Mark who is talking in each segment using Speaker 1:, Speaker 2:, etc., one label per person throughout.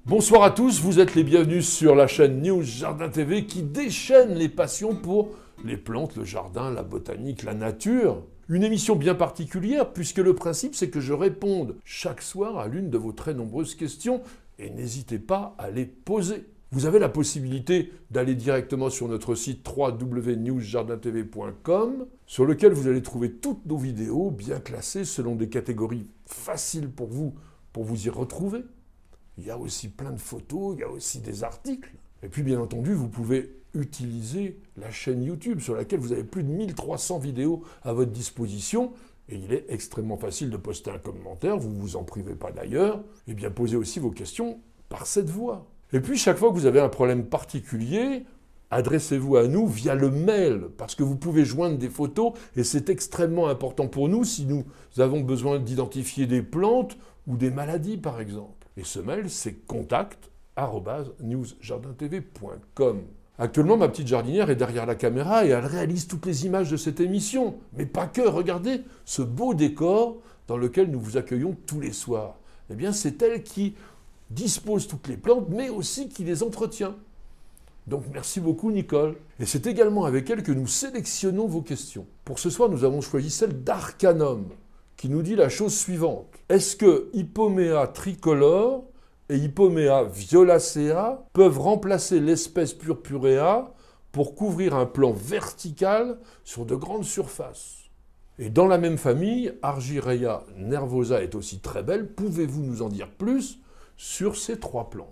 Speaker 1: Bonsoir à tous, vous êtes les bienvenus sur la chaîne News Jardin TV qui déchaîne les passions pour les plantes, le jardin, la botanique, la nature. Une émission bien particulière puisque le principe c'est que je réponde chaque soir à l'une de vos très nombreuses questions et n'hésitez pas à les poser. Vous avez la possibilité d'aller directement sur notre site www.newsjardintv.com sur lequel vous allez trouver toutes nos vidéos bien classées selon des catégories faciles pour vous y retrouver. Il y a aussi plein de photos, il y a aussi des articles. Et puis bien entendu, vous pouvez utiliser la chaîne YouTube sur laquelle vous avez plus de 1300 vidéos à votre disposition. Et il est extrêmement facile de poster un commentaire, vous ne vous en privez pas d'ailleurs. Et bien posez aussi vos questions par cette voie. Et puis chaque fois que vous avez un problème particulier, adressez-vous à nous via le mail, parce que vous pouvez joindre des photos, et c'est extrêmement important pour nous si nous avons besoin d'identifier des plantes ou des maladies par exemple. Et ce mail, c'est contact@newsjardintv.com. Actuellement, ma petite jardinière est derrière la caméra et elle réalise toutes les images de cette émission. Mais pas que, regardez ce beau décor dans lequel nous vous accueillons tous les soirs. Eh bien, c'est elle qui dispose toutes les plantes, mais aussi qui les entretient. Donc merci beaucoup Nicole. Et c'est également avec elle que nous sélectionnons vos questions. Pour ce soir, nous avons choisi celle d'Arcanum, qui nous dit la chose suivante. Est-ce que Ipomoea tricolore et Ipomoea violacea peuvent remplacer l'espèce purpurea pour couvrir un plan vertical sur de grandes surfaces? Et dans la même famille, Argyreia nervosa est aussi très belle. Pouvez-vous nous en dire plus sur ces trois plantes?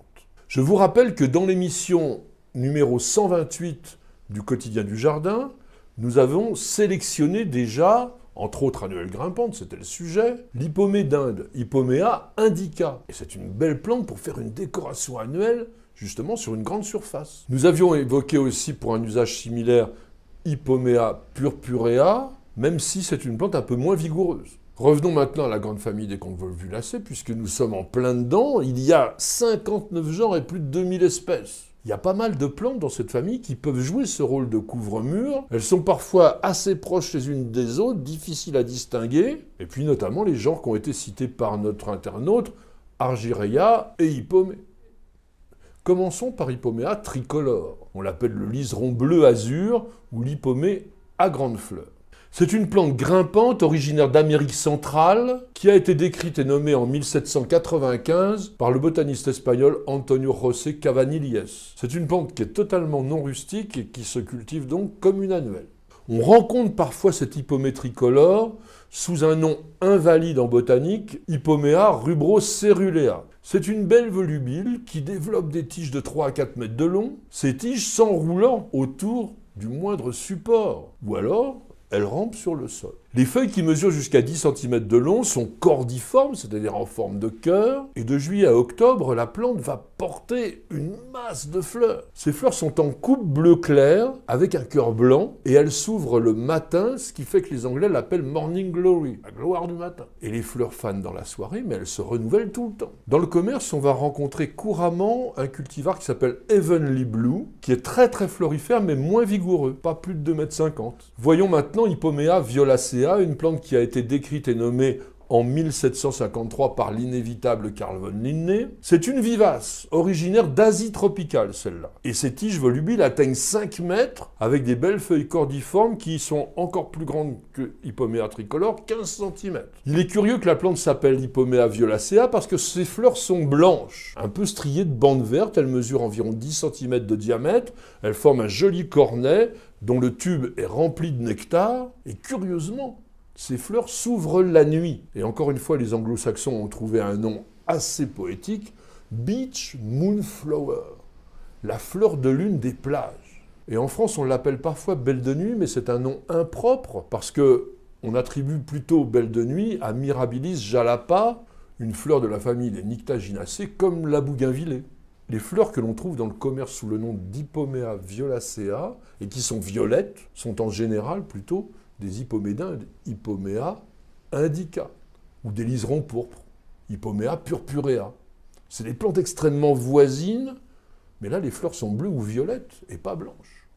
Speaker 1: Je vous rappelle que dans l'émission numéro 128 du Quotidien du Jardin, nous avons sélectionné déjà, entre autres annuelles grimpantes, c'était le sujet, l'Hypomée d'Inde, Hypomea indica. Et c'est une belle plante pour faire une décoration annuelle, justement sur une grande surface. Nous avions évoqué aussi pour un usage similaire Hypomea purpurea, même si c'est une plante un peu moins vigoureuse. Revenons maintenant à la grande famille des convolvulacées, puisque nous sommes en plein dedans. Il y a 59 genres et plus de 2000 espèces. Il y a pas mal de plantes dans cette famille qui peuvent jouer ce rôle de couvre-mur. Elles sont parfois assez proches les unes des autres, difficiles à distinguer. Et puis notamment les genres qui ont été cités par notre internaute, Argyreia et Hypomée. Commençons par Hypomea tricolore. On l'appelle le liseron bleu azur ou l'Hypomée à grandes fleurs. C'est une plante grimpante originaire d'Amérique centrale qui a été décrite et nommée en 1795 par le botaniste espagnol Antonio José Cavanilles. C'est une plante qui est totalement non rustique et qui se cultive donc comme une annuelle. On rencontre parfois cette Hypomée tricolore sous un nom invalide en botanique, Hypomea rubrocerulea. C'est une belle volubile qui développe des tiges de 3 à 4 mètres de long, ces tiges s'enroulant autour du moindre support, ou alors elle rampe sur le sol. Les feuilles qui mesurent jusqu'à 10 cm de long sont cordiformes, c'est-à-dire en forme de cœur, et de juillet à octobre, la plante va porter une masse de fleurs. Ces fleurs sont en coupe bleu clair, avec un cœur blanc, et elles s'ouvrent le matin, ce qui fait que les Anglais l'appellent Morning Glory, la gloire du matin. Et les fleurs fanent dans la soirée, mais elles se renouvellent tout le temps. Dans le commerce, on va rencontrer couramment un cultivar qui s'appelle Heavenly Blue, qui est très très florifère, mais moins vigoureux, pas plus de 2,50 m. Voyons maintenant Hypomea violacea, une plante qui a été décrite et nommée en 1753 par l'inévitable Carl von Linné. C'est une vivace, originaire d'Asie tropicale celle-là. Et ses tiges volubiles atteignent 5 mètres, avec des belles feuilles cordiformes qui sont encore plus grandes que Hypomea tricolore, 15 cm. Il est curieux que la plante s'appelle Hypomea violacea parce que ses fleurs sont blanches, un peu striées de bandes vertes, elles mesurent environ 10 cm de diamètre, elles forment un joli cornet dont le tube est rempli de nectar, et curieusement, ces fleurs s'ouvrent la nuit. Et encore une fois, les anglo-saxons ont trouvé un nom assez poétique, Beach Moonflower, la fleur de lune des plages. Et en France, on l'appelle parfois belle de nuit, mais c'est un nom impropre, parce qu'on attribue plutôt belle de nuit à Mirabilis jalapa, une fleur de la famille des Nyctaginacées, comme la bougainvillée. Les fleurs que l'on trouve dans le commerce sous le nom d'Hippomea violacea et qui sont violettes sont en général plutôt des hypomédins Hippomea indica ou des liserons pourpres, Hippomea purpurea. C'est des plantes extrêmement voisines, mais là les fleurs sont bleues ou violettes et pas blanches.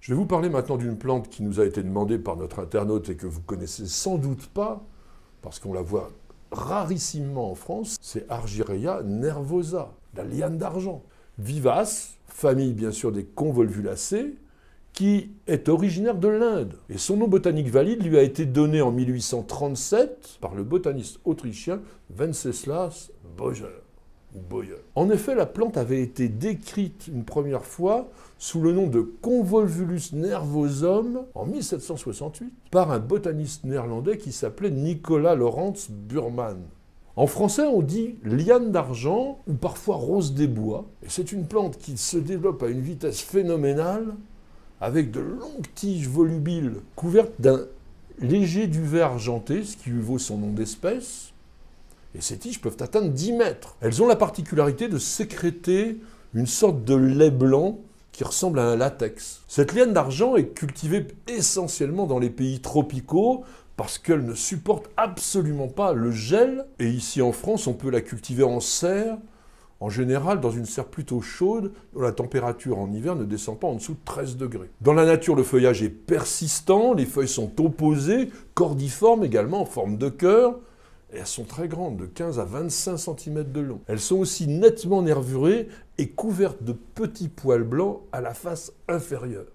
Speaker 1: Je vais vous parler maintenant d'une plante qui nous a été demandée par notre internaute et que vous connaissez sans doute pas, parce qu'on la voit rarissimement en France, c'est Argyreia nervosa, la liane d'argent. Vivace, famille bien sûr des convolvulacées, qui est originaire de l'Inde. Et son nom botanique valide lui a été donné en 1837 par le botaniste autrichien Wenceslas Boyer. En effet, la plante avait été décrite une première fois sous le nom de Convolvulus nervosum en 1768 par un botaniste néerlandais qui s'appelait Nicolas Laurens Burman. En français, on dit liane d'argent ou parfois rose des bois. Et c'est une plante qui se développe à une vitesse phénoménale avec de longues tiges volubiles couvertes d'un léger duvet argenté, ce qui lui vaut son nom d'espèce. Et ces tiges peuvent atteindre 10 mètres. Elles ont la particularité de sécréter une sorte de lait blanc qui ressemble à un latex. Cette liane d'argent est cultivée essentiellement dans les pays tropicaux parce qu'elle ne supporte absolument pas le gel. Et ici en France, on peut la cultiver en serre, en général dans une serre plutôt chaude, dont la température en hiver ne descend pas en dessous de 13 degrés. Dans la nature, le feuillage est persistant, les feuilles sont opposées, cordiformes également, en forme de cœur, et elles sont très grandes, de 15 à 25 cm de long. Elles sont aussi nettement nervurées et couvertes de petits poils blancs à la face inférieure.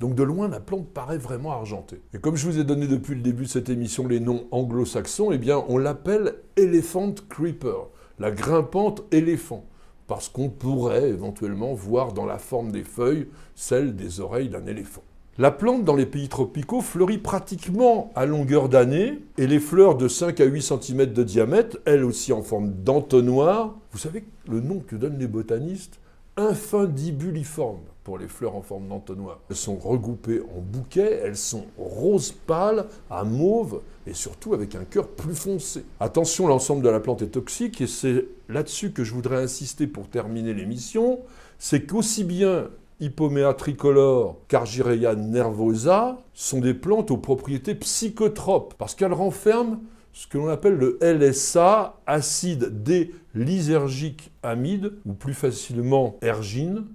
Speaker 1: Donc de loin, la plante paraît vraiment argentée. Et comme je vous ai donné depuis le début de cette émission les noms anglo-saxons, eh bien on l'appelle Elephant Creeper, la grimpante éléphant, parce qu'on pourrait éventuellement voir dans la forme des feuilles celle des oreilles d'un éléphant. La plante, dans les pays tropicaux, fleurit pratiquement à longueur d'année, et les fleurs de 5 à 8 cm de diamètre, elles aussi en forme d'entonnoir. Vous savez le nom que donnent les botanistes? Infundibuliforme, pour les fleurs en forme d'entonnoir. Elles sont regroupées en bouquets, elles sont rose pâle à mauve, et surtout avec un cœur plus foncé. Attention, l'ensemble de la plante est toxique, et c'est là-dessus que je voudrais insister pour terminer l'émission, c'est qu'aussi bien Hippomea tricolore qu'Argyreia nervosa sont des plantes aux propriétés psychotropes, parce qu'elles renferment ce que l'on appelle le LSA, acide D-lysergique amide, ou plus facilement ergine,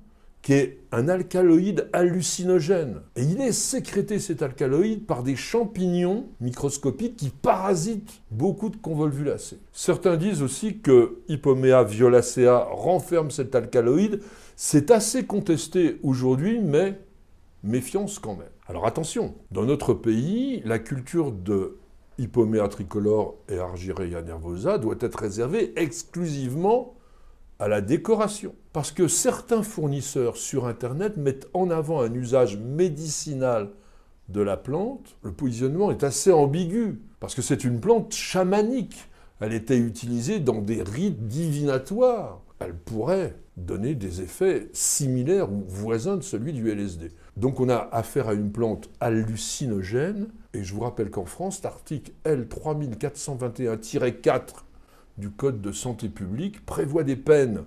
Speaker 1: qui est un alcaloïde hallucinogène. Et il est sécrété, cet alcaloïde, par des champignons microscopiques qui parasitent beaucoup de convolvulacées. Certains disent aussi que Hippomea violacea renferme cet alcaloïde. C'est assez contesté aujourd'hui, mais méfiance quand même. Alors attention, dans notre pays, la culture de Hippomea tricolore et Argyreia nervosa doit être réservée exclusivement à la décoration. Parce que certains fournisseurs sur Internet mettent en avant un usage médicinal de la plante. Le positionnement est assez ambigu, parce que c'est une plante chamanique. Elle était utilisée dans des rites divinatoires. Elle pourrait donner des effets similaires ou voisins de celui du LSD. Donc on a affaire à une plante hallucinogène, et je vous rappelle qu'en France, l'article L3421-4 du Code de santé publique prévoit des peines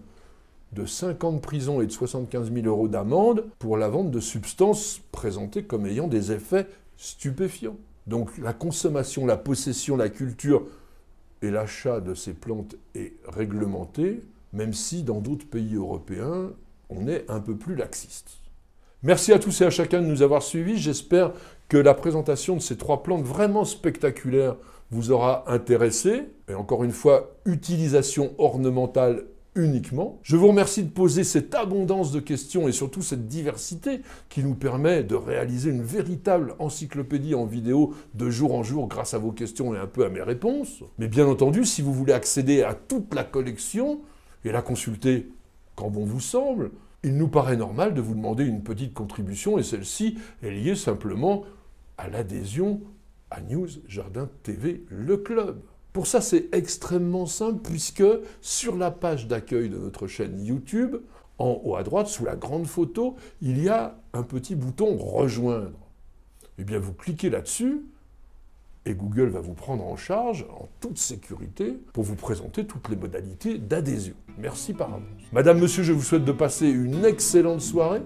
Speaker 1: de 5 ans de prison et de 75 000 € d'amende pour la vente de substances présentées comme ayant des effets stupéfiants. Donc la consommation, la possession, la culture et l'achat de ces plantes est réglementé, même si dans d'autres pays européens, on est un peu plus laxiste. Merci à tous et à chacun de nous avoir suivis. J'espère que la présentation de ces 3 plantes vraiment spectaculaires vous aura intéressé. Et encore une fois, utilisation ornementale uniquement. Je vous remercie de poser cette abondance de questions et surtout cette diversité qui nous permet de réaliser une véritable encyclopédie en vidéo de jour en jour grâce à vos questions et un peu à mes réponses. Mais bien entendu, si vous voulez accéder à toute la collection et la consulter quand bon vous semble, il nous paraît normal de vous demander une petite contribution et celle-ci est liée simplement à l'adhésion à News Jardin TV, le club. Pour ça, c'est extrêmement simple puisque sur la page d'accueil de notre chaîne YouTube, en haut à droite, sous la grande photo, il y a un petit bouton « Rejoindre ». Eh bien, vous cliquez là-dessus Et Google va vous prendre en charge, en toute sécurité, pour vous présenter toutes les modalités d'adhésion. Merci par avance. Madame, monsieur, je vous souhaite de passer une excellente soirée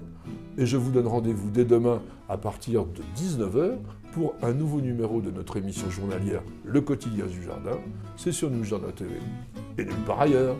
Speaker 1: et je vous donne rendez-vous dès demain à partir de 19 h pour un nouveau numéro de notre émission journalière Le Quotidien du Jardin. C'est sur News Jardin TV et nulle part ailleurs.